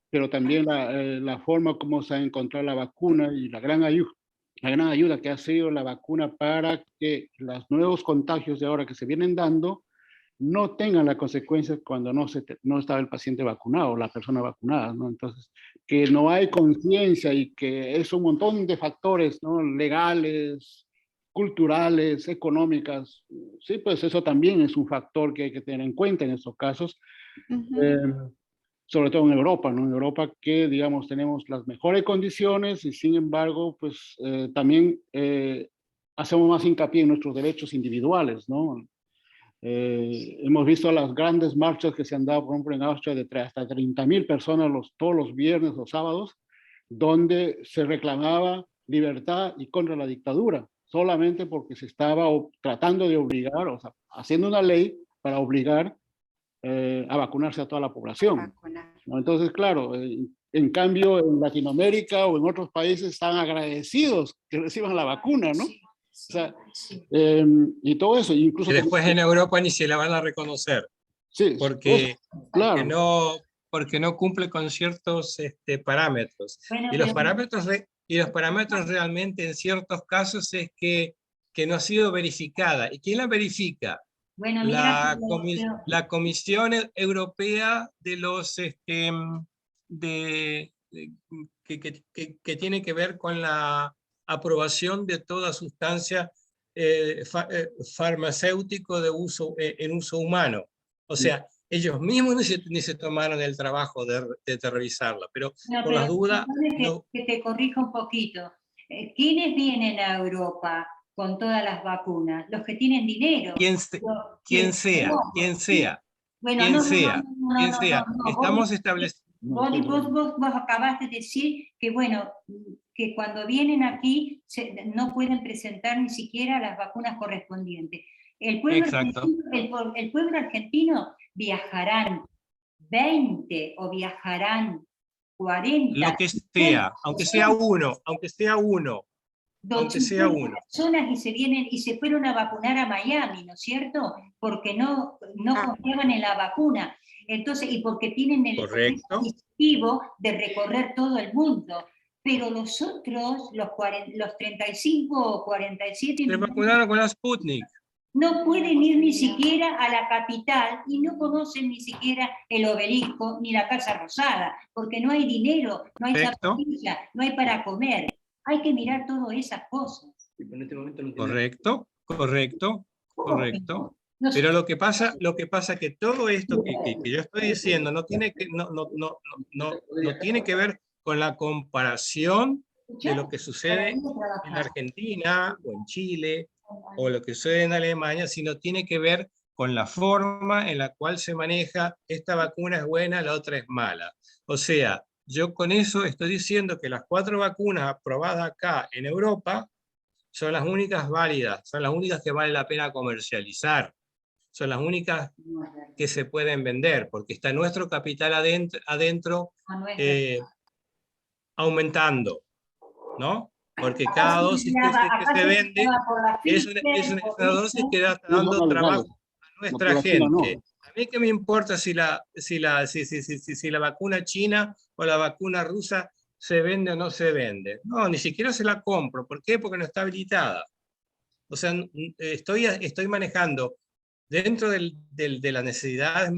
Pero también la forma como se ha encontrado la vacuna y la gran ayuda que ha sido la vacuna para que los nuevos contagios de ahora que se vienen dando no tengan las consecuencias cuando no estaba el paciente vacunado, la persona vacunada, ¿no? Entonces, que no hay conciencia y que es un montón de factores, ¿no? Legales, culturales, económicas. Sí, pues eso también es un factor que hay que tener en cuenta en estos casos. Sobre todo en Europa, ¿no? En Europa que, digamos, tenemos las mejores condiciones y sin embargo, pues también hacemos más hincapié en nuestros derechos individuales, ¿no? Hemos visto las grandes marchas que se han dado, por ejemplo, en Austria, de hasta 30.000 personas todos los viernes o sábados, donde se reclamaba libertad y contra la dictadura, solamente porque se estaba tratando de obligar, o sea, haciendo una ley para obligar a vacunarse a toda la población, ¿no? Entonces, claro, en cambio en Latinoamérica o en otros países están agradecidos que reciban la vacuna, ¿no? O sea, y todo eso, incluso... Que después en Europa ni se la van a reconocer, sí, porque, claro. porque no cumple con ciertos parámetros. Bueno, y los parámetros realmente en ciertos casos es que no ha sido verificada. ¿Y quién la verifica? Bueno, la Comisión Europea de los que tiene que ver con la aprobación de toda sustancia farmacéutico de uso, en uso humano. O sea, ellos mismos ni se tomaron el trabajo de revisarla, pero por las dudas... Que te corrija un poquito. ¿Quiénes vienen a Europa con todas las vacunas? Los que tienen dinero. Quien sea. Estamos estableciendo... Vos acabaste de decir que, bueno, que cuando vienen aquí no pueden presentar ni siquiera las vacunas correspondientes. El pueblo argentino viajarán 20 o viajarán 40. Lo que sea, aunque sea uno. Personas y se vienen y se fueron a vacunar a Miami, ¿no es cierto? Porque no confiaban en la vacuna. Entonces, y porque tienen el objetivo de recorrer todo el mundo. Pero los otros, los 35 o 47... Se vacunaron con la Sputnik. No pueden ir ni siquiera a la capital y no conocen ni siquiera el Obelisco ni la Casa Rosada, porque no hay dinero, no hay zapatillas, no hay para comer. Hay que mirar todas esas cosas. Correcto. Pero lo que pasa que todo esto que yo estoy diciendo no tiene que ver con la comparación de lo que sucede en Argentina o en Chile o lo que sucede en Alemania, sino tiene que ver con la forma en la cual se maneja: esta vacuna es buena, la otra es mala. O sea, yo con eso estoy diciendo que las 4 vacunas aprobadas acá en Europa son las únicas válidas, son las únicas que vale la pena comercializar, son las únicas que se pueden vender, porque está nuestro capital adentro aumentando, ¿no? Porque cada dosis que se vende es una dosis que está dando trabajo a nuestra gente. A mí qué me importa si la vacuna china o la vacuna rusa se vende o no se vende. No, ni siquiera se la compro. ¿Por qué? Porque no está habilitada. O sea, estoy manejando dentro de las necesidades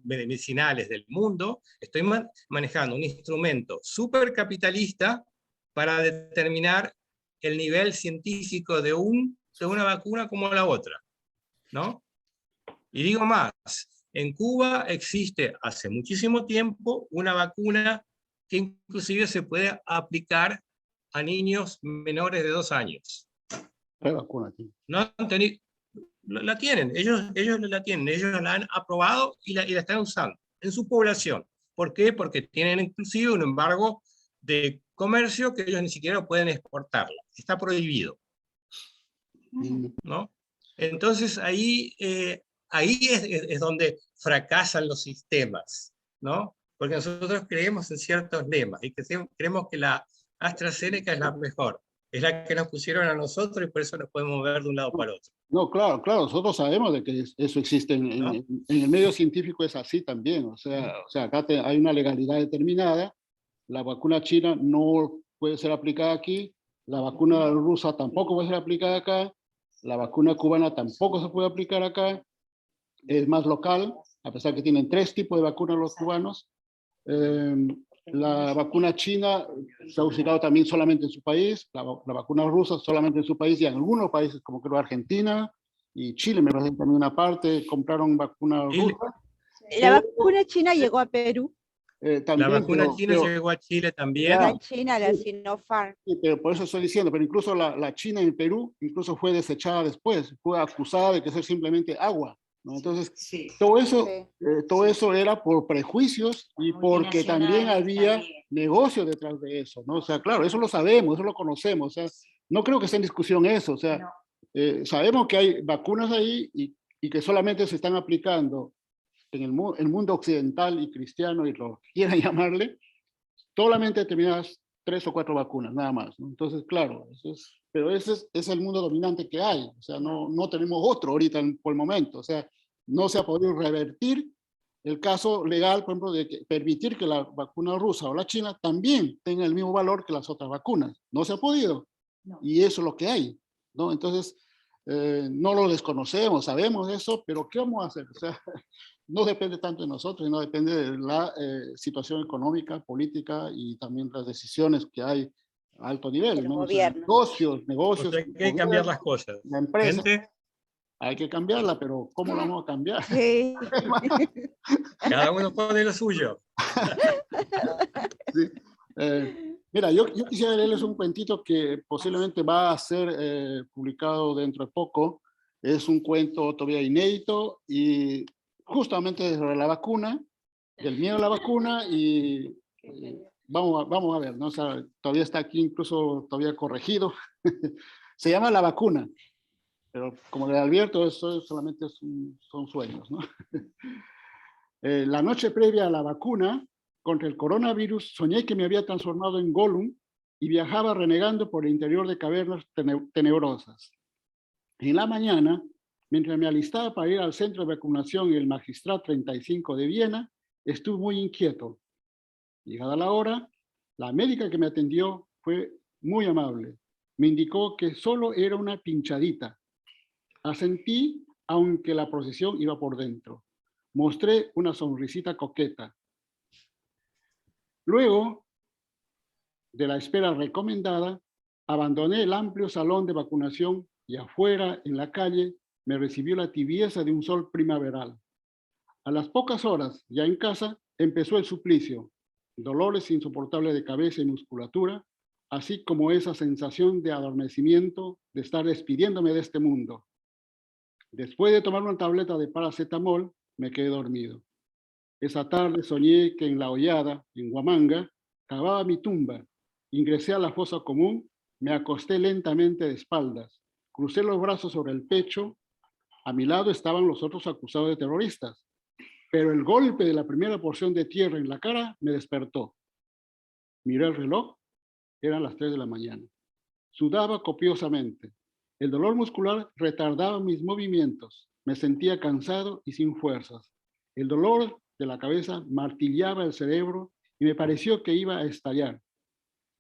medicinales del mundo, estoy manejando un instrumento supercapitalista para determinar el nivel científico de una vacuna como la otra, ¿no? Y digo más, en Cuba existe hace muchísimo tiempo una vacuna que inclusive se puede aplicar a niños menores de 2 años. ¿Qué vacuna tiene? No han tenido, la tienen, ellos la tienen, ellos la han aprobado y la están usando en su población. ¿Por qué? Porque tienen inclusive un embargo de comercio que ellos ni siquiera pueden exportarla. Está prohibido, ¿no? Entonces ahí, ahí es donde fracasan los sistemas, ¿no? Porque nosotros creemos en ciertos lemas y creemos que la AstraZeneca es la mejor, es la que nos pusieron a nosotros y por eso nos podemos mover de un lado para otro. No, claro, claro, nosotros sabemos de que eso existe ¿No? en el medio científico, es así también. O sea acá hay una legalidad determinada. La vacuna china no puede ser aplicada aquí, la vacuna rusa tampoco puede ser aplicada acá, la vacuna cubana tampoco se puede aplicar acá, es más local, a pesar que tienen 3 tipos de vacunas los cubanos. La vacuna china se ha usado también solamente en su país, la vacuna rusa solamente en su país, y en algunos países como creo Argentina y Chile, me parece que también una parte compraron vacuna rusa. La vacuna china llegó a Perú. También, la vacuna china llegó a Chile también. La China, la Sinopharm. Sí, pero por eso estoy diciendo, pero incluso la China en Perú incluso fue desechada después, fue acusada de que es simplemente agua, ¿no? Entonces, todo eso era por prejuicios y porque también había negocio detrás de eso, ¿no? O sea, claro, eso lo sabemos, eso lo conocemos, o sea, no creo que esté en discusión eso, o sea, sabemos que hay vacunas ahí y que solamente se están aplicando en el mundo occidental y cristiano, y lo que quieran llamarle, solamente determinadas 3 o 4 vacunas, nada más, ¿no? Entonces, claro, pero ese es el mundo dominante que hay, o sea, no tenemos otro ahorita por el momento, o sea, no se ha podido revertir el caso legal, por ejemplo, de permitir que la vacuna rusa o la china también tenga el mismo valor que las otras vacunas. No se ha podido, y eso es lo que hay, ¿no? Entonces, no lo desconocemos, sabemos eso, pero ¿qué vamos a hacer? O sea, no depende tanto de nosotros, y no depende de la situación económica, política y también las decisiones que hay a alto nivel, ¿no? O sea, negocios. O sea, que hay que cambiar las cosas. La empresa, gente, hay que cambiarla, pero ¿cómo la vamos a cambiar? Sí. Cada uno pone lo suyo. Sí. Mira, yo quisiera leerles un cuentito que posiblemente va a ser publicado dentro de poco. Es un cuento todavía inédito y justamente sobre la vacuna, del miedo a la vacuna, y vamos a ver, ¿no? O sea, todavía está aquí incluso todavía corregido. Se llama La Vacuna, pero como le advierto, eso solamente son sueños, ¿no? La noche previa a la vacuna contra el coronavirus, soñé que me había transformado en Gollum y viajaba renegando por el interior de cavernas tenebrosas. En la mañana, mientras me alistaba para ir al centro de vacunación en el Magistrat 35 de Viena, estuve muy inquieto. Llegada la hora, la médica que me atendió fue muy amable. Me indicó que solo era una pinchadita. Asentí, aunque la procesión iba por dentro. Mostré una sonrisita coqueta. Luego de la espera recomendada, abandoné el amplio salón de vacunación y afuera, en la calle, me recibió la tibieza de un sol primaveral. A las pocas horas, ya en casa, empezó el suplicio, dolores insoportables de cabeza y musculatura, así como esa sensación de adormecimiento de estar despidiéndome de este mundo. Después de tomar una tableta de paracetamol, me quedé dormido. Esa tarde soñé que en la hollada, en Huamanga, cavaba mi tumba. Ingresé a la fosa común, me acosté lentamente de espaldas, crucé los brazos sobre el pecho. A mi lado estaban los otros acusados de terroristas, pero el golpe de la primera porción de tierra en la cara me despertó. Miré el reloj, eran las 3 de la mañana. Sudaba copiosamente. El dolor muscular retardaba mis movimientos. Me sentía cansado y sin fuerzas. El dolor de la cabeza martillaba el cerebro y me pareció que iba a estallar.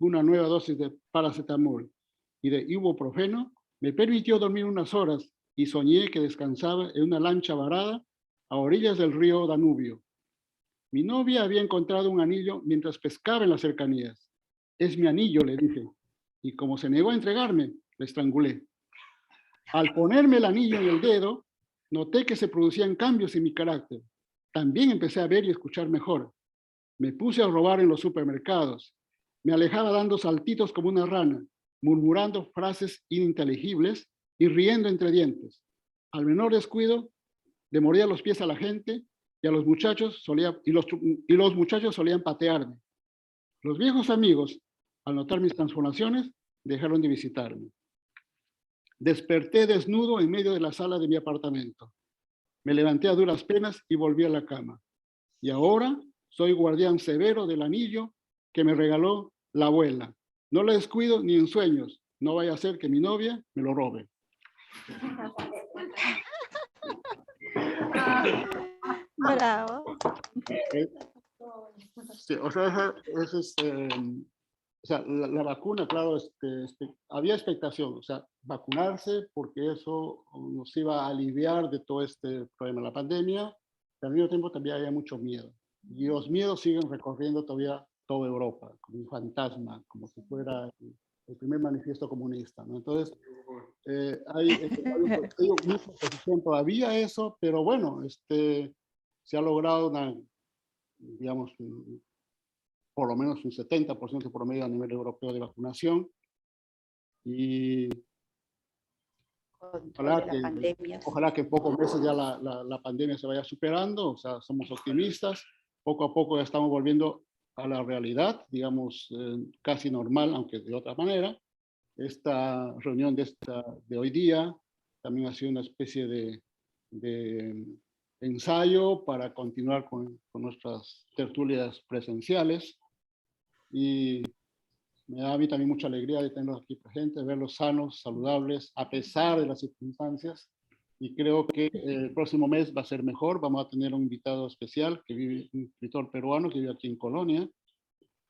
Una nueva dosis de paracetamol y de ibuprofeno me permitió dormir unas horas y soñé que descansaba en una lancha varada a orillas del río Danubio. Mi novia había encontrado un anillo mientras pescaba en las cercanías. Es mi anillo, le dije, y como se negó a entregarme, le estrangulé. Al ponerme el anillo en el dedo, noté que se producían cambios en mi carácter. También empecé a ver y escuchar mejor. Me puse a robar en los supermercados. Me alejaba dando saltitos como una rana, murmurando frases ininteligibles y riendo entre dientes. Al menor descuido, le mordía los pies a la gente y a los muchachos los muchachos solían patearme. Los viejos amigos, Al notar mis transformaciones, dejaron de visitarme. Desperté desnudo en medio de la sala de mi apartamento. Me levanté a duras penas y volví a la cama. Y ahora soy guardián severo del anillo que me regaló la abuela. No lo descuido ni en sueños. No vaya a ser que mi novia me lo robe. Bravo. Sí, o sea, o sea, la vacuna, claro, había expectación, o sea, vacunarse porque eso nos iba a aliviar de todo este problema de la pandemia, pero al mismo tiempo también había mucho miedo. Y los miedos siguen recorriendo todavía toda Europa, como un fantasma, como si fuera el primer manifiesto comunista, ¿no? Entonces, hay mucha oposición todavía a eso, pero bueno, se ha logrado una, digamos, por lo menos un 70% promedio a nivel europeo de vacunación. Y ojalá que en pocos meses ya la pandemia se vaya superando, o sea, somos optimistas. Poco a poco ya estamos volviendo a la realidad, digamos, casi normal, aunque de otra manera. Esta reunión de hoy día también ha sido una especie de ensayo para continuar con nuestras tertulias presenciales. Y me da a mí también mucha alegría de tenerlos aquí presentes, verlos sanos, saludables, a pesar de las circunstancias. Y creo que el próximo mes va a ser mejor. Vamos a tener un invitado especial, un escritor peruano que vive aquí en Colonia,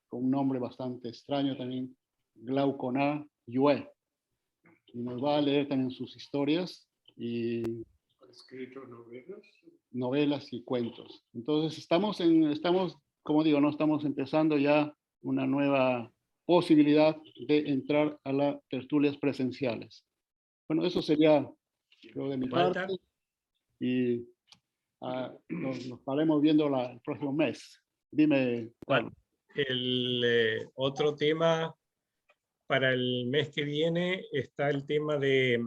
con un nombre bastante extraño también, Glaucona Yue. Y nos va a leer también sus historias y escrito novelas y cuentos. Entonces estamos, como digo, no estamos empezando ya una nueva posibilidad de entrar a las tertulias presenciales. Bueno, eso sería, creo, de mi parte. Y nos estaremos viendo el próximo mes. Dime, Carlos. El otro tema para el mes que viene está el tema de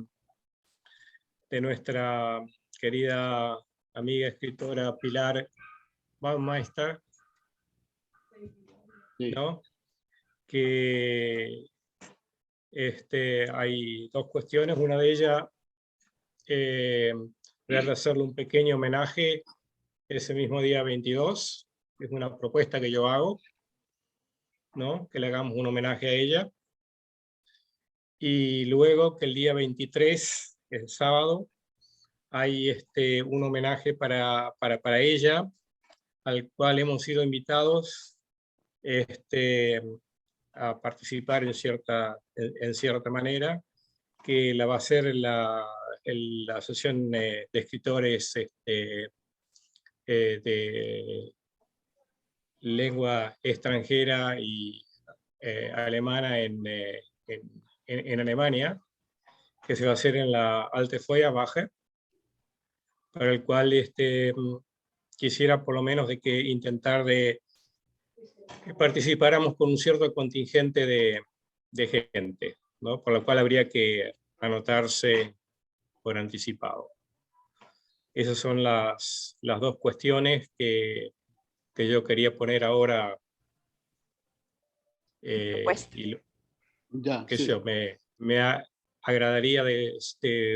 nuestra querida amiga escritora Pilar Baumeister, ¿no? Que hay dos cuestiones. Una de ellas, voy a hacerle un pequeño homenaje ese mismo día 22, es una propuesta que yo hago, ¿no? Que le hagamos un homenaje a ella. Y luego que el día 23, el sábado, hay un homenaje para ella, al cual hemos sido invitados a participar en cierta manera, que la va a hacer la Asociación de Escritores de lengua extranjera y alemana en Alemania, que se va a hacer en la Alte Feuerwache, para el cual quisiera por lo menos intentar de que participáramos con un cierto contingente de gente, ¿no? Por lo cual habría que anotarse por anticipado. Esas son las dos cuestiones que yo quería poner ahora. Me agradaría de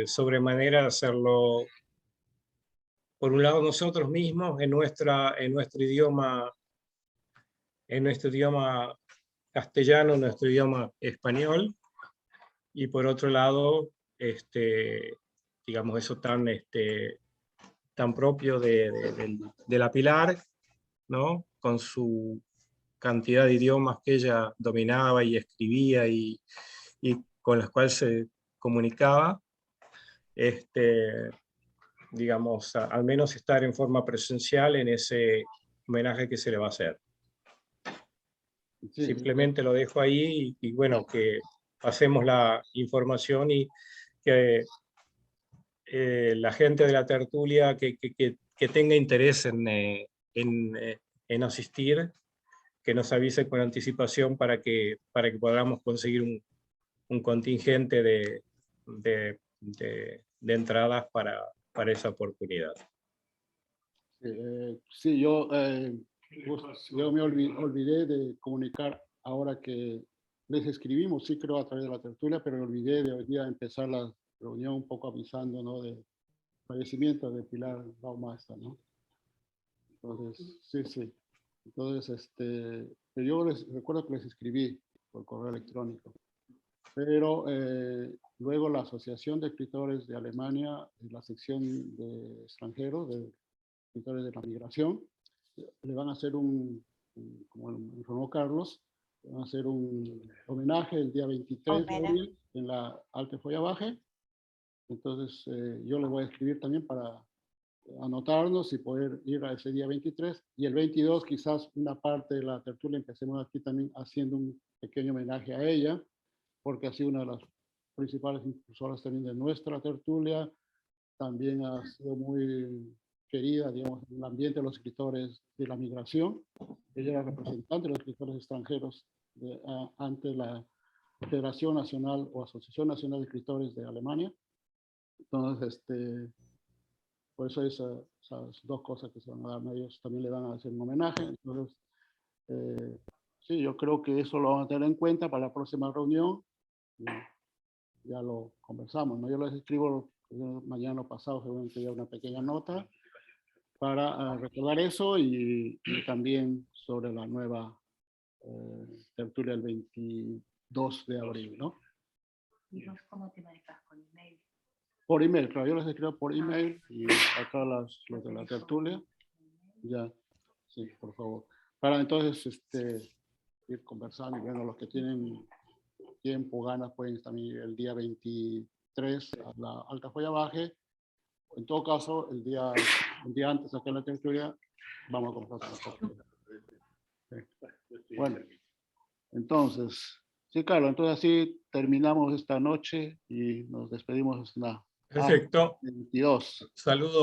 sobremanera hacerlo, por un lado, nosotros mismos en nuestro idioma castellano, nuestro idioma español, y por otro lado, digamos, eso tan propio de la Pilar, ¿no? Con su cantidad de idiomas que ella dominaba y escribía y con las cuales se comunicaba, digamos, al menos estar en forma presencial en ese homenaje que se le va a hacer. Sí. Simplemente lo dejo ahí y bueno, que pasemos la información y que la gente de la tertulia que tenga interés en asistir, que nos avise con anticipación para que podamos conseguir un contingente de entradas para esa oportunidad. Sí, yo me olvidé de comunicar ahora que les escribimos, sí creo, a través de la tertulia, pero me olvidé de hoy día empezar la reunión un poco avisando, ¿no? De fallecimiento de Pilar Baumeister, ¿no? Entonces, sí. Entonces, pero yo les recuerdo que les escribí por correo electrónico. Pero luego la Asociación de Escritores de Alemania, la sección de extranjeros, de escritores de la migración, le van a hacer como informó Carlos, le van a hacer un homenaje el día 23 de abril en la Alte Feuerwache. Entonces yo le voy a escribir también para anotarnos y poder ir a ese día 23. Y el 22 quizás una parte de la tertulia empecemos aquí también haciendo un pequeño homenaje a ella, porque ha sido una de las principales impulsoras también de nuestra tertulia. También ha sido muy querida, digamos, en el ambiente de los escritores de la migración. Ella era representante de los escritores extranjeros ante la Federación Nacional o Asociación Nacional de Escritores de Alemania. Entonces, por eso esas dos cosas que se van a dar, ellos también le van a hacer un homenaje. Entonces, sí, yo creo que eso lo vamos a tener en cuenta para la próxima reunión. Ya lo conversamos, ¿no? Yo les escribo mañana o pasado, seguramente ya una pequeña nota para recordar eso y también sobre la nueva tertulia el 22 de abril, ¿no? ¿Y vos cómo te manejas con email? Por email, claro, yo les escribo por email y acá los de la tertulia, ya, sí, por favor. Para entonces ir conversando y bueno, los que tienen tiempo, ganas, pueden también ir el día 23 a la Alta Feuerwache. En todo caso, el día antes acá en la tertulia, vamos a comprar nosotros. Bueno, entonces, sí, Carlos, entonces así terminamos esta noche y nos despedimos hasta Perfecto. 22. Saludos.